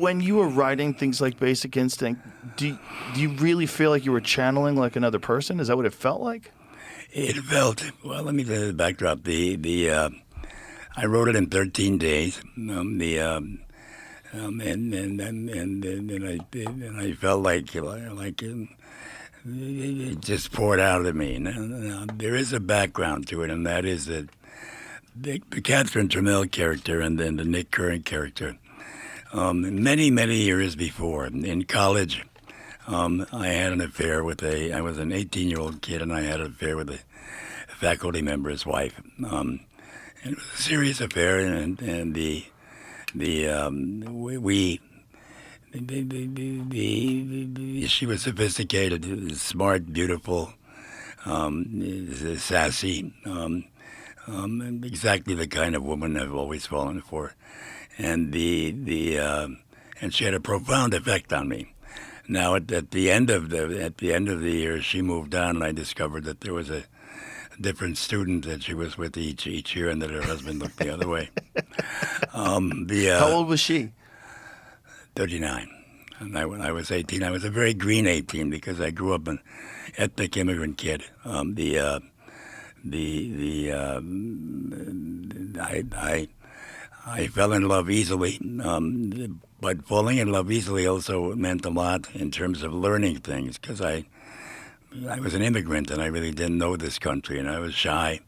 when you were writing things like Basic Instinct, do you really feel like you were channeling like another person? Is that what it felt like? It felt, well, let me tell you the backdrop. I wrote it in 13 days. And I felt like it just poured out of me. Now, there is a background to it, and that is that the Catherine Trammell character and then the Nick Curran character. Many, many years before, in college, I had an affair I was an 18-year-old kid, and I had an affair with a faculty member's wife. And it was a serious affair, and she was sophisticated, smart, beautiful, sassy, exactly the kind of woman I've always fallen for, and and she had a profound effect on me. Now at the end of the year, she moved on, and I discovered that there was a different student that she was with each year, and that her husband looked the other way. How old was she? 39. And when I was 18, I was a very green 18 because I grew up an ethnic immigrant kid. I fell in love easily, but falling in love easily also meant a lot in terms of learning things because I was an immigrant and I really didn't know this country and I was shy,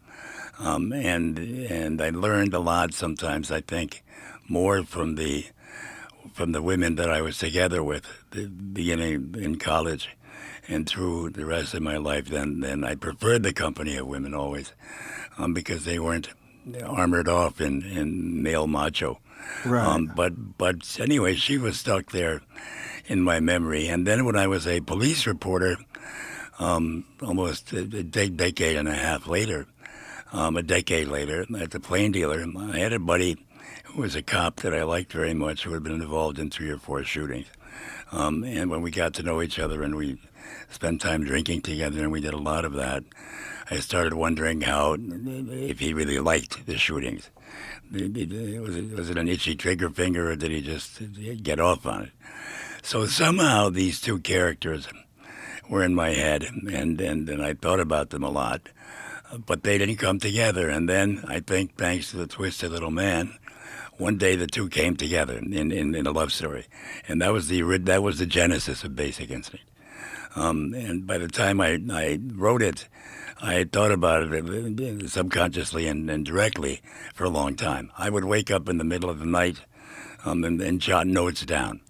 and I learned a lot. Sometimes I think more from the women that I was together with, the beginning in college and through the rest of my life. Then I preferred the company of women always, because they weren't armored off in male macho. Right. But anyway, she was stuck there in my memory. And then when I was a police reporter, almost a decade and a half later, a decade later, at the Plain Dealer, I had a buddy who was a cop that I liked very much, who had been involved in 3 or 4 shootings. And when we got to know each other and we spent time drinking together, and we did a lot of that, I started wondering if he really liked the shootings. Was it an itchy trigger finger, or did he just get off on it? So somehow these two characters were in my head, and I thought about them a lot, but they didn't come together. And then I think, thanks to the Twisted Little Man, one day the two came together in a love story, and that was the genesis of Basic Instinct. And by the time I wrote it, I had thought about it subconsciously and directly for a long time. I would wake up in the middle of the night and jot notes down,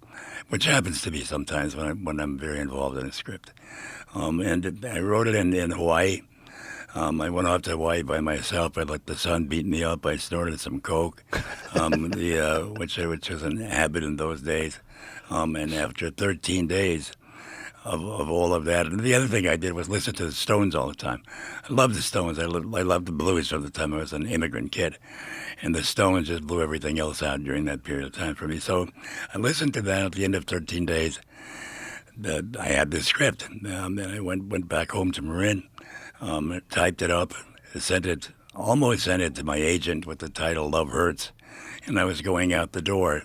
which happens to me sometimes when I'm very involved in a script. And I wrote it in Hawaii. I went off to Hawaii by myself. I let the sun beat me up. I snorted some coke, which was an habit in those days. And after 13 days of all of that, and the other thing I did was listen to the Stones all the time. I loved the Stones. I loved the blues from the time I was an immigrant kid, and the Stones just blew everything else out during that period of time for me. So I listened to that at the end of 13 days. I had the script. Then I went back home to Marin. Typed it up, almost sent it to my agent with the title Love Hurts, and I was going out the door.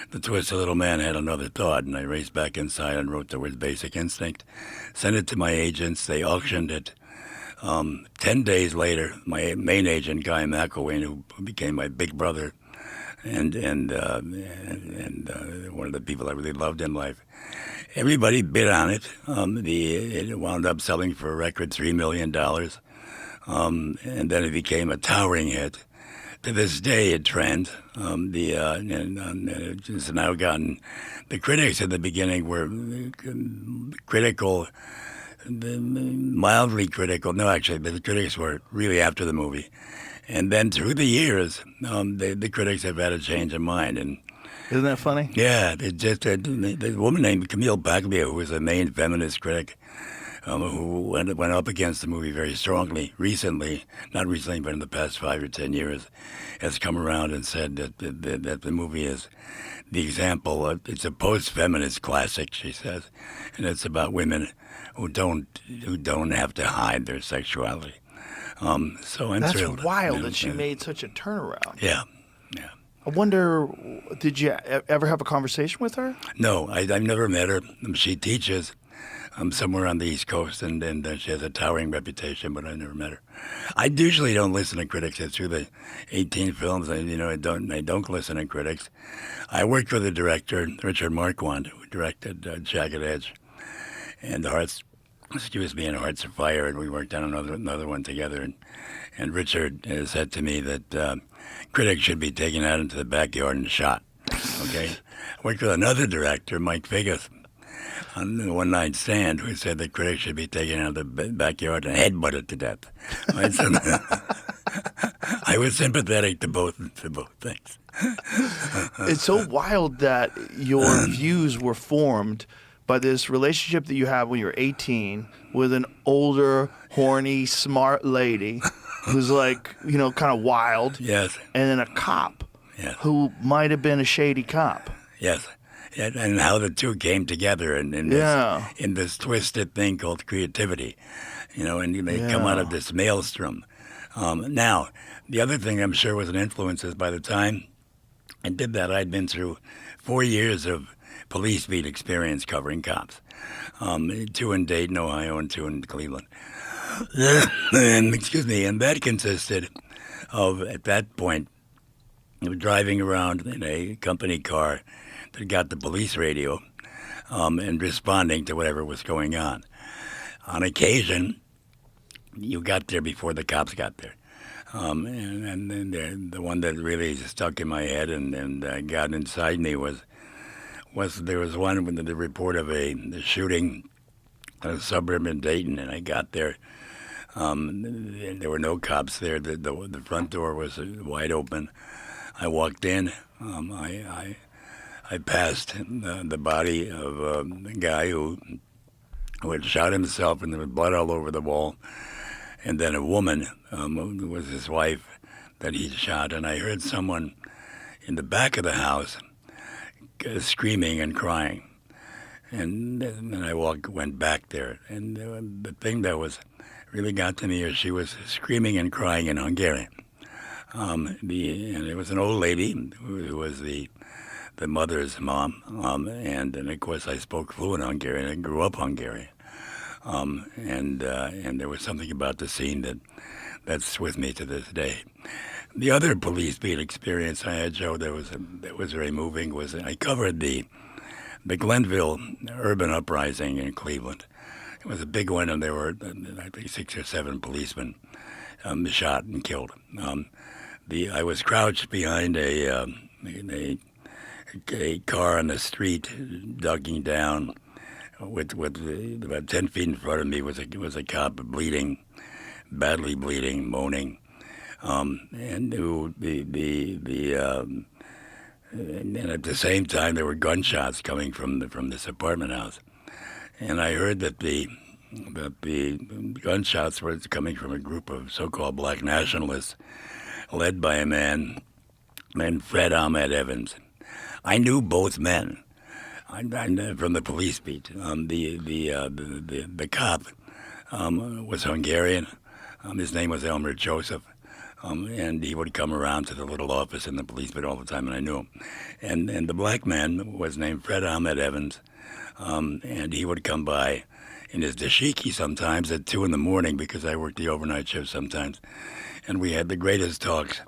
The Twisted Little Man had another thought, and I raced back inside and wrote the words Basic Instinct, sent it to my agents. They auctioned it. 10 days later, my main agent, Guy McElwain, who became my big brother, and one of the people I really loved in life, everybody bid on it. It wound up selling for a record $3 million. And then it became a towering hit. To this day, it trends. It's now gotten, the critics at the beginning were critical, mildly critical. No, actually, the critics were really after the movie. And then through the years, the critics have had a change of mind. And isn't that funny? yeah, the woman named Camille Paglia, who was a main feminist critic, who went up against the movie very strongly recently, not recently, but in the past 5 or 10 years, has come around and said that the movie is the example. It's a post-feminist classic, she says, and it's about women who don't have to hide their sexuality. So I'm That's thrilled. wild that she made such a turnaround. Yeah. I wonder, did you ever have a conversation with her? No, I've never met her. She teaches somewhere on the East Coast, and she has a towering reputation, but I never met her. I usually don't listen to critics. It's through the 18 films. I don't listen to critics. I worked with the director, Richard Marquand, who directed Jagged Edge and Hearts of Fire, and we worked on another one together. And Richard said to me that critics should be taken out into the backyard and shot. Okay, I worked with another director, Mike Figgis, on the One Night Stand, who said that critics should be taken out of the backyard and headbutted to death. Right? So I was sympathetic to both things. It's so wild that your views were formed by this relationship that you have when you're 18 with an older, horny, smart lady who's like, kind of wild. Yes. And then a cop Yes. who might have been a shady cop. Yes. And how the two came together in this twisted thing called creativity, and they come out of this maelstrom. Now, the other thing I'm sure was an influence is by the time I did that, I'd been through 4 years of police beat experience covering cops, 2 in Dayton, Ohio, and 2 in Cleveland. And that consisted of, at that point, driving around in a company car that got the police radio and responding to whatever was going on. On occasion, you got there before the cops got there. And then the one that really stuck in my head and got inside me was there was one with the report of the shooting in a suburb in Dayton, and I got there. There were no cops there. The front door was wide open. I walked in. I passed the body of a guy who had shot himself, and there was blood all over the wall. And then a woman, who was his wife, that he shot. And I heard someone in the back of the house screaming and crying. And then I went back there. And the thing that really got to me is she was screaming and crying in Hungarian. And it was an old lady who was the mother's mom, and of course I spoke fluent Hungarian. I grew up Hungarian, and there was something about the scene that's with me to this day. The other police beat experience I had, Joe, that was very moving. Was I covered the Glenville urban uprising in Cleveland. It was a big one, and there were I think 6 or 7 policemen shot and killed. I was crouched behind a car on the street, ducking down. With about 10 feet in front of me was a cop bleeding, badly bleeding, moaning, and at the same time there were gunshots coming from this apartment house, and I heard that the gunshots were coming from a group of so-called black nationalists, led by a man named Fred Ahmed Evans. I knew both men. I from the police beat. The cop was Hungarian. His name was Elmer Joseph, and he would come around to the little office in the police beat all the time, and I knew him. And the black man was named Fred Ahmed Evans, and he would come by in his dashiki sometimes at 2 in the morning because I worked the overnight shift sometimes, and we had the greatest talks.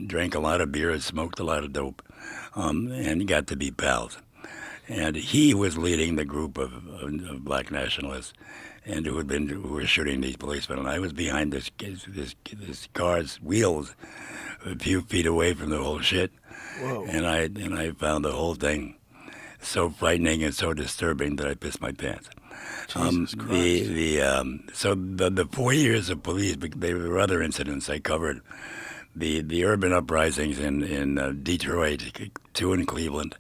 Drank a lot of beer, smoked a lot of dope, and got to be pals. And he was leading the group of black nationalists, and who were shooting these policemen. And I was behind this car's wheels, a few feet away from the whole shit. Whoa. And I found the whole thing so frightening and so disturbing that I pissed my pants. Jesus Christ. So the 4 years of police, there were other incidents I covered. The urban uprisings in Detroit, 2 in Cleveland,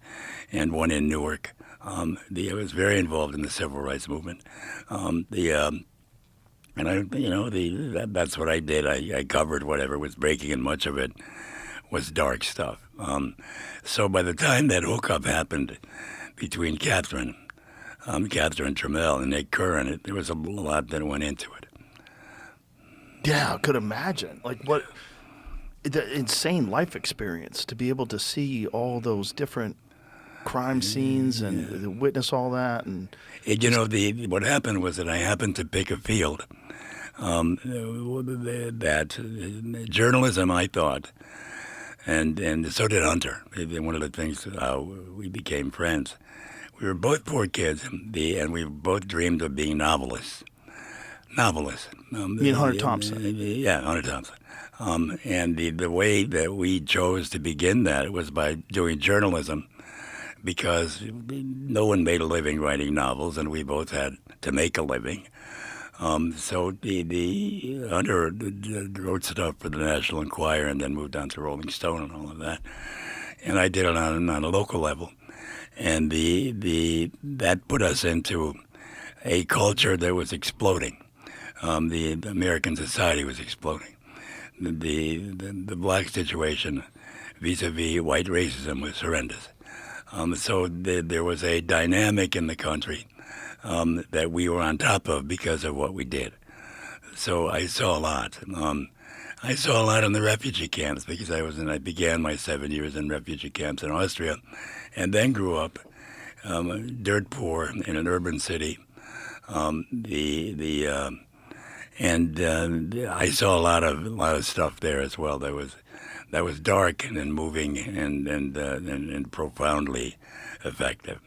and 1 in Newark. I was very involved in the civil rights movement. That's what I did. I covered whatever was breaking, and much of it was dark stuff. So by the time that hookup happened between Catherine Trammell and Nick Curran, there was a lot that went into it. Yeah, I could imagine. Like what? the insane life experience to be able to see all those different crime scenes and witness all that. And What happened was that I happened to pick a field that journalism, I thought, and so did Hunter. One of the things we became friends. We were both poor kids, and we both dreamed of being novelists. me and Hunter Thompson. Yeah, Hunter Thompson. And the way that we chose to begin that was by doing journalism, because no one made a living writing novels, and we both had to make a living. So the Hunter wrote stuff for the National Enquirer and then moved on to Rolling Stone and all of that. And I did it on a local level. And that put us into a culture that was exploding. The American society was exploding. The black situation vis-a-vis white racism was horrendous. So there was a dynamic in the country that we were on top of because of what we did. So I saw a lot. I saw a lot in the refugee camps because I began my 7 years in refugee camps in Austria, and then grew up dirt poor in an urban city. I saw a lot of stuff there as well that was dark and moving and profoundly effective.